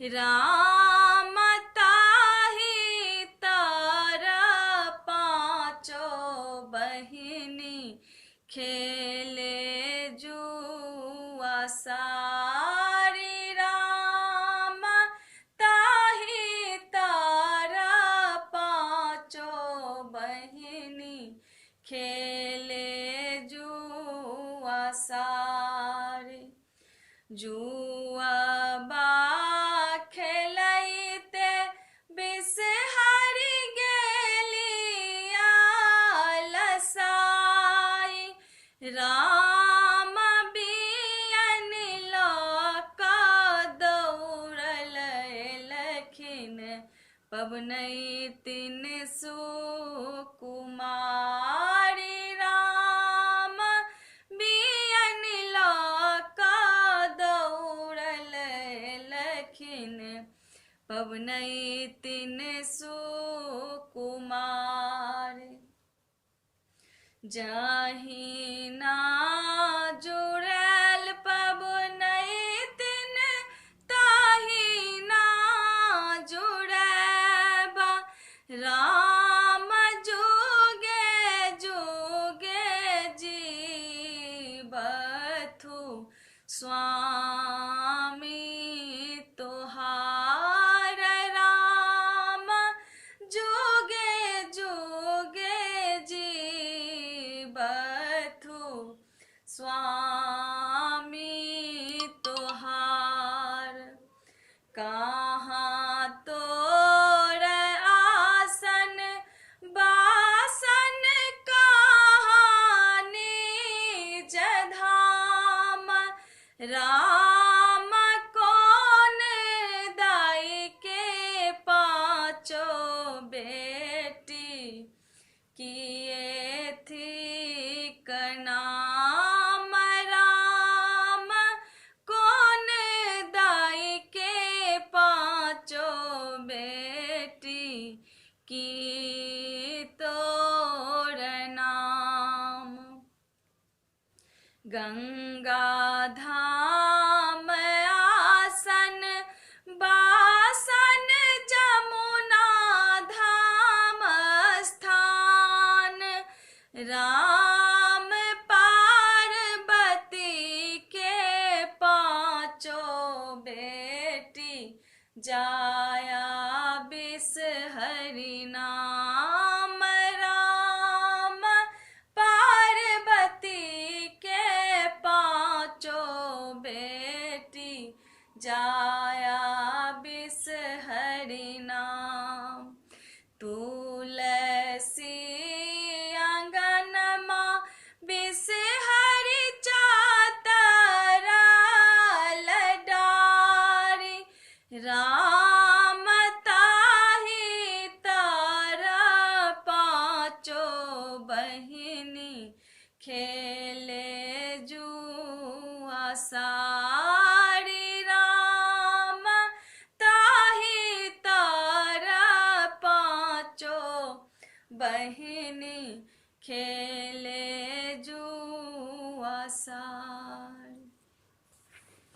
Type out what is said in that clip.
राम ताहि तर पाँचो बहिनी खेले जुआ सारी। राम ताहि तर पाँचो बहिनी खेले जुआ सारी। जुआ बा खेलैते बिसहरि गेलिया लसाई। राम बियन लऽ दौड़ल एलखिन पबनैतिन सुकुमारी। राम बियन लऽ दौड़ल एलखिन पबनैतिन सुकुमारी। जहिना जुड़ल पबनैतिन तहिना जुड़ैबा। राम जुगे जुगे जीवथु स्वामी तोहार। राम जुगे जुगे जीवथु स्वामी तोहार। कहाँ तोर आसन बासन कहाँ निज धाम। राम कौन दाई के पाँचो बेटी किए थी नाम। राम कौन दाई के पाँचो बेटी की तोर नाम। गंगा धाम आसन बासन जमुना धाम स्थान। राम पार्वती के पाँचो बेटी जाया बिसहरि नाम। राम पार्वती के पाँचो बेटी जाया बिसहरि नाम। तुलसी अंगनमा बिसहरि चातरल डारी।